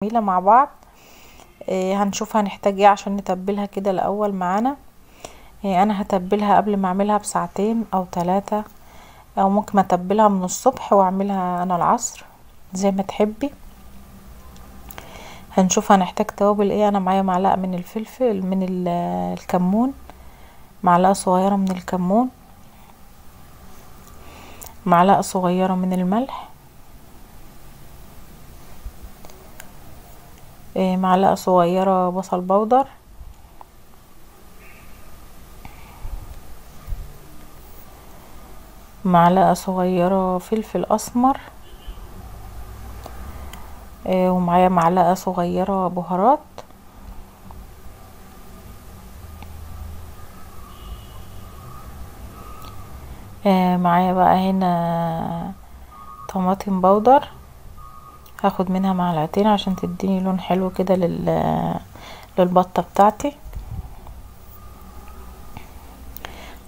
جميلة مع بعض. هنشوف هنحتاج ايه عشان نتبلها كده الاول معانا. انا هتبلها قبل ما اعملها بساعتين او 3، او ممكن اتبلها من الصبح واعملها انا العصر زي ما تحبي. هنشوف هنحتاج توابل ايه. انا معايا معلقة من الفلفل من الكمون، معلقة صغيرة من الكمون، معلقة صغيرة من الملح، معلقة صغيرة بصل بودر، معلقة صغيرة فلفل اسمر، ومعايا معلقة صغيرة بهارات، معايا بقى هنا طماطم بودر، هاخد منها معلقتين عشان تديني لون حلو كده للبطة بتاعتي.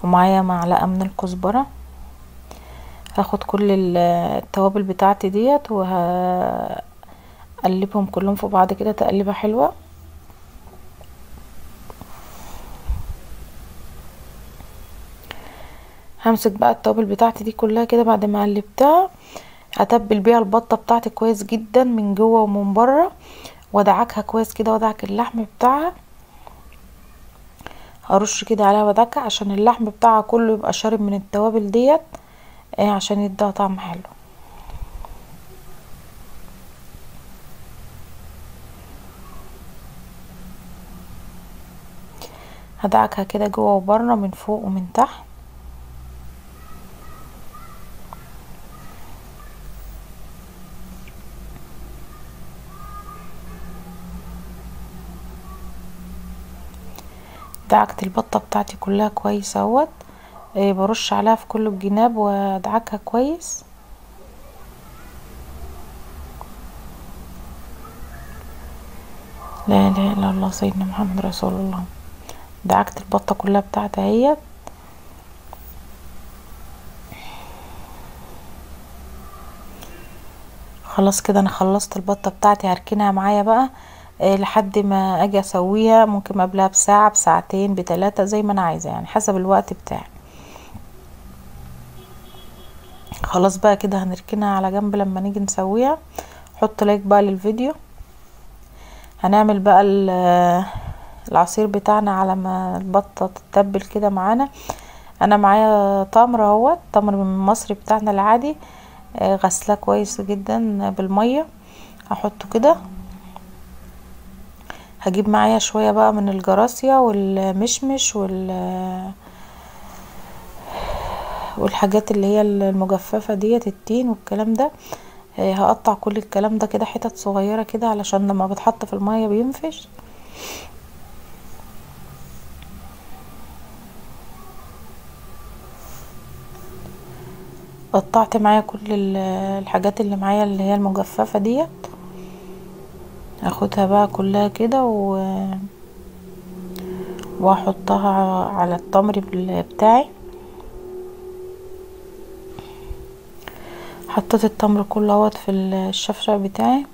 ومعايا معلقة من الكزبرة. هاخد كل التوابل بتاعتي ديت وهقلبهم كلهم في بعض كده تقليبه حلوة. همسك بقى التوابل بتاعتي دي كلها كده بعد ما قلبتها، هتبل بيها البطة بتاعتي كويس جدا من جوه ومن بره، وادعكها كويس كده، وادعك اللحم بتاعها، هرش كده عليها ودعكها عشان اللحم بتاعها كله يبقى شارب من التوابل ديت، عشان يديها طعم حلو. هدعكها كده جوه وبره من فوق ومن تحت. دعكت البطة بتاعتي كلها كويس اهوت. برش عليها في كل الجناب وادعكها كويس. لا اله الا الله سيدنا محمد رسول الله. دعكت البطة كلها بتاعتي اهيت. خلاص كده انا خلصت البطة بتاعتي، هركنها معايا بقى لحد ما اجي اسويها، ممكن قبلها بساعة بساعتين ب3 زي ما انا عايزة، يعني حسب الوقت بتاعي. خلاص بقى كده هنركنها على جنب لما نيجي نسويها. حط لايك بقى للفيديو. هنعمل بقى العصير بتاعنا على ما البطة تتبل كده معانا. انا معايا تمر اهوت، تمر من المصري بتاعنا العادي، غسلاه كويس جدا بالمية. هحطه كده. هجيب معايا شوية بقى من الجراسيا والمشمش والحاجات اللي هي المجففة ديت، التين والكلام ده. هقطع كل الكلام ده كده حتت صغيرة كده علشان لما بتحط في المية بينفش. قطعت معايا كل الحاجات اللي معايا اللي هي المجففة ديت. هاخدها بقى كلها كده واحطها على التمر بتاعي. حطيت التمر كله اهوت في الشفشق بتاعي.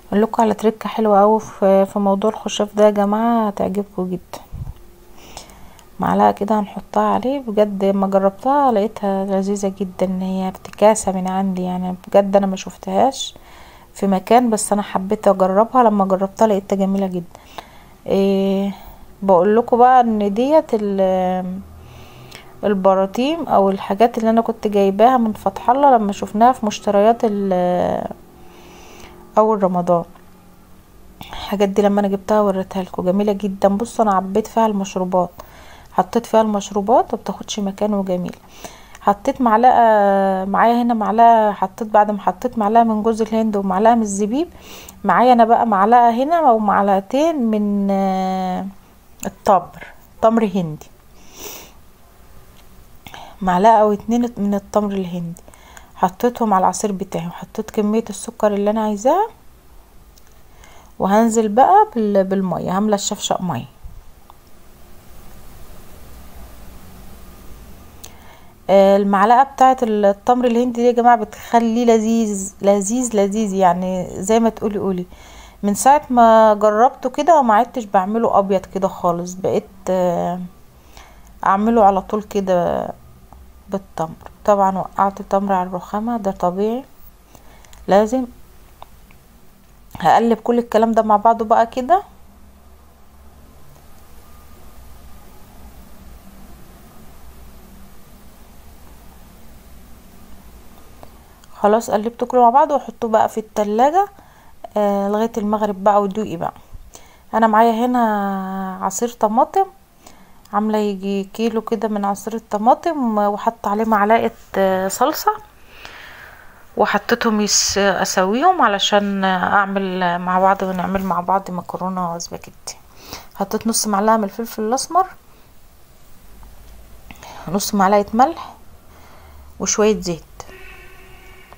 اقول لكم على تركه حلوه قوي في موضوع الخشاف ده يا جماعه، هتعجبكم جدا. معلقه كده هنحطها عليه، بجد ما جربتها لقيتها لذيذه جدا. هي افتكاسه من عندي يعني، بجد انا ما شفتهاش في مكان، بس انا حبيت اجربها. لما جربتها لقيتها جميله جدا. بقول لكم بقى ان ديت البراطيم او الحاجات اللي انا كنت جايباها من فتح الله لما شفناها في مشتريات اول رمضان. الحاجات دي لما انا جبتها وريتها لكم جميله جدا. بصوا انا عبيت فيها المشروبات، حطيت فيها المشروبات وبتاخدش مكان وجميل. حطيت معلقه معايا هنا، معلقه حطيت بعد ما حطيت معلقه من جوز الهند ومعلقه من الزبيب. معايا انا بقى معلقه هنا او معلقتين من تمر هندي، معلقه او 2 من التمر الهندي. حطيتهم على العصير بتاعي، وحطيت كميه السكر اللي انا عايزاها، وهنزل بقى بالميه، هامله الشفشق ميه. المعلقه بتاعه التمر الهندي دي يا جماعه بتخليه لذيذ لذيذ لذيذ، يعني زي ما تقولي قولي. من ساعه ما جربته كده وما عدتش بعمله ابيض كده خالص، بقيت اعمله على طول كده بالتمر. طبعا وقعت التمر على الرخامه، ده طبيعي. لازم هقلب كل الكلام ده مع بعضه بقى كده. خلاص قلبته كله مع بعض، واحطه بقى في التلاجة لغايه المغرب بقى، ودوقي بقى. انا معايا هنا عصير طماطم، عامله يجي كيلو كده من عصير الطماطم، وحط عليه معلقه صلصه، وحطيتهم اسويهم علشان اعمل مع بعض، ونعمل مع بعض مكرونه سباكيتي. حطيت نص معلقه من الفلفل الاسمر، نص معلقه ملح، وشويه زيت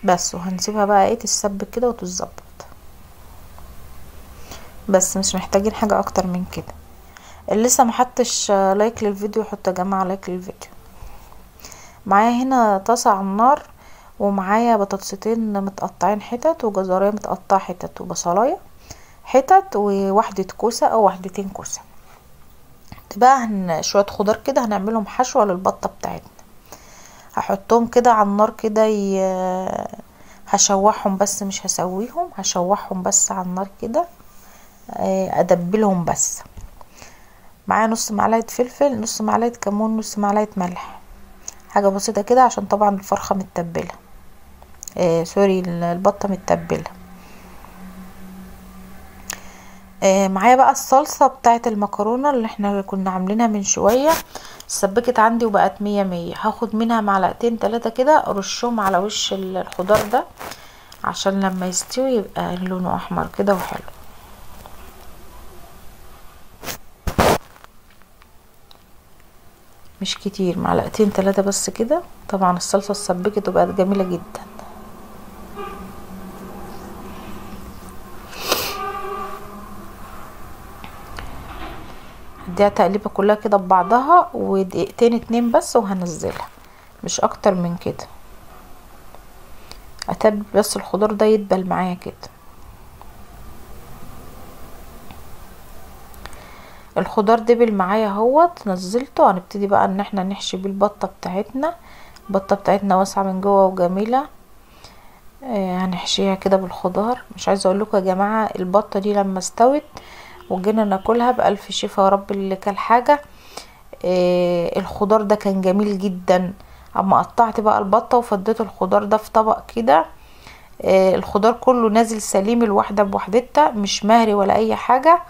بس، وهنسيبها بقى ايه تتسبك كده وتتظبط. بس مش محتاجين حاجه اكتر من كده. اللي لسه محطش لايك للفيديو حط يا جماعه لايك للفيديو. معايا هنا طاسه على النار، ومعايا بطاطستين متقطعين حتت، وجزرية متقطعه حتت، وبصلايه حتت، وواحده كوسه او واحدتين كوسه. بقى شويه خضار كده هنعملهم حشوه للبطه بتاعتنا. هحطهم كده على النار كده هشوحهم بس، مش هسويهم، هشوحهم بس على النار كده، ادبلهم بس. معايا نص معلقه فلفل، نص معلقه كمون، نص معلقه ملح، حاجه بسيطه كده عشان طبعا الفرخه متبله، سوري البطه متبله. معايا بقى الصلصه بتاعه المكرونه اللي احنا كنا عاملينها من شويه، سبكت عندي وبقت مية مية. هاخد منها معلقتين 3 كده ارشهم على وش الخضار ده، عشان لما يستوي يبقى لونه احمر كده وحلو. مش كتير، معلقتين 3 بس كده. طبعا الصلصه اتسبكت وبقت جميله جدا. هديها تقليبه كلها كده ببعضها، ودقيقتين 2 بس وهنزلها، مش اكتر من كده. اتبل بس الخضار ده يدبل معايا كده. الخضار دبل معايا اهوت، نزلته. هنبتدي بقى ان احنا نحشي بيه البطه بتاعتنا. البطه بتاعتنا واسعه من جوه وجميله. هنحشيها كده بالخضار. مش عايزه اقول لكم يا جماعه، البطه دي لما استوت وجينا ناكلها بألف شفا يا رب اللي كل حاجه. الخضار ده كان جميل جدا. اما قطعت بقى البطه وفضيت الخضار ده في طبق كده، الخضار كله نازل سليم، الواحده بوحدتها، مش مهري ولا اي حاجه،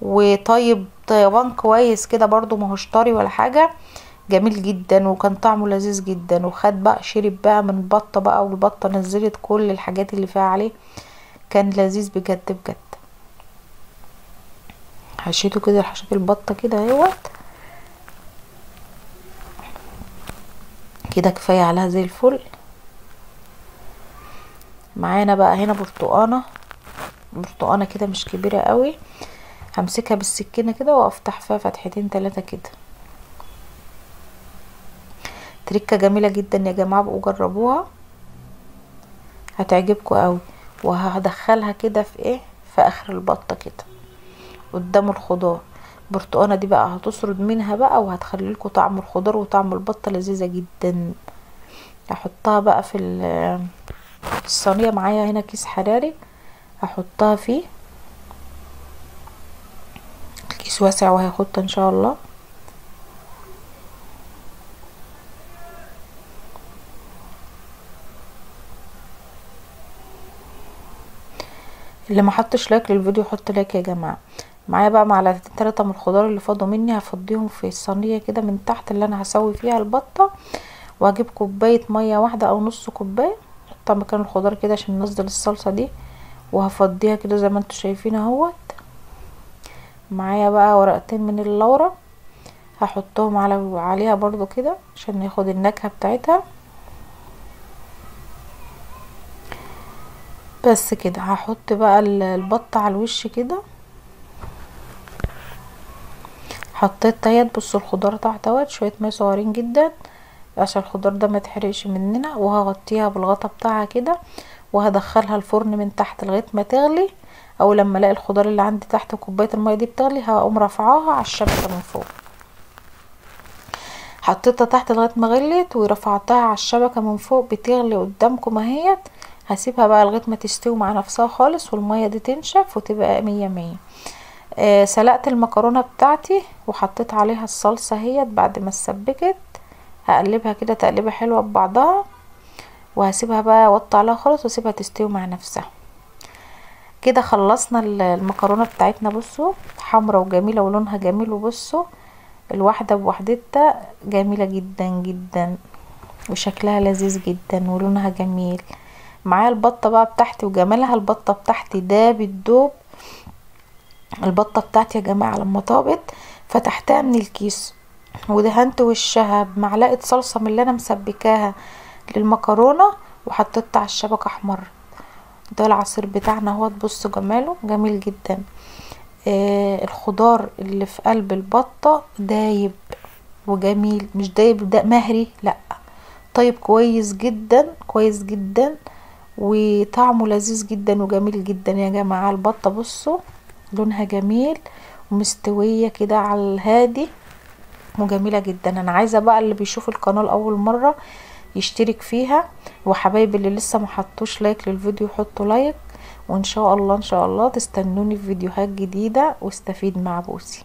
وطيب طيبان كويس كده برضو، ماهوش طري ولا حاجه. جميل جدا، وكان طعمه لذيذ جدا. وخد بقى شرب بقى من البطه بقى، والبطه نزلت كل الحاجات اللي فيها عليه. كان لذيذ بجد بجد. حشيته كده، حشيت البطه كده اهوت كده، كفايه عليها زي الفل. معانا بقى هنا برتقانه كده مش كبيره قوي، همسكها بالسكينه كده وافتح فيها فتحتين 3 كده. تركه جميله جدا يا جماعه، بقوا جربوها هتعجبكم قوي. وهدخلها كده في ايه، في اخر البطه كده قدام الخضار. البرتقانه دي بقى هتسرد منها بقى، وهتخلي لكم طعم الخضار وطعم البطه لذيذه جدا. هحطها بقى في الصينيه. معايا هنا كيس حراري هحطها فيه، الكيس واسع وهياخدها ان شاء الله. اللي ما حطش لايك للفيديو حط لايك يا جماعه. معايا بقى معلقتين 3 من الخضار اللي فاضوا مني، هفضيهم في الصينيه كده من تحت اللي انا هسوي فيها البطه. وهجيب كوبايه ميه واحده او نص كوبايه، احطها مكان الخضار كده عشان ننزل الصلصه دي، وهفضيها كده زي ما انتوا شايفين اهوت. معايا بقى ورقتين من اللورة هحطهم عليها برضو كده عشان ياخد النكهة بتاعتها. بس كده هحط بقى البط على الوش كده. حطيت تحت، بصوا الخضار تحت اهوت، شويه ميه صغيرين جدا. عشان الخضار ده ما يتحرقش مننا. وهغطيها بالغطا بتاعها كده، وهدخلها الفرن من تحت لغايه ما تغلي، او لما الاقي الخضار اللي عندي تحت كوبايه الميه دي بتغلي هقوم رافعاها على الشبكه من فوق. حطيتها تحت لغايه ما غليت ورفعتها على الشبكه من فوق بتغلي قدامكم اهيت. هسيبها بقى لغايه ما تستوي مع نفسها خالص والميه دي تنشف وتبقى مية مية. سلقت المكرونه بتاعتي وحطيت عليها الصلصه اهيت بعد ما اتسبكت. هقلبها كده تقليبه حلوه ببعضها، وهسيبها بقى اوطي عليها خالص واسيبها تستوي مع نفسها. كده خلصنا المكرونه بتاعتنا. بصوا حمرا وجميله ولونها جميل، وبصوا الواحده بوحدتها جميله جدا جدا وشكلها لذيذ جدا ولونها جميل. معايا البطه بقى بتاعتي وجمالها. البطه بتاعتي ده بالدوب. البطه بتاعتي يا جماعه لما طابت فتحتها من الكيس ودهنت وشها بمعلقه صلصه من اللي انا مسبكاها للمكرونه وحطيتها على الشبكه احمرت. ده العصير بتاعنا اهو. تبصوا جماله جميل جدا. الخضار اللي في قلب البطه دايب وجميل، مش دايب ده مهري، لا طيب كويس جدا كويس جدا وطعمه لذيذ جدا وجميل جدا يا جماعه. البطه بصوا لونها جميل ومستويه كده على الهادي وجميله جدا. انا عايزه بقى اللي بيشوف القناه لاول مره يشترك فيها، وحبايبي اللي لسه ما حطوش لايك للفيديو حطوا لايك، وان شاء الله ان شاء الله تستنوني في فيديوهات جديده واستفيد مع بوسي.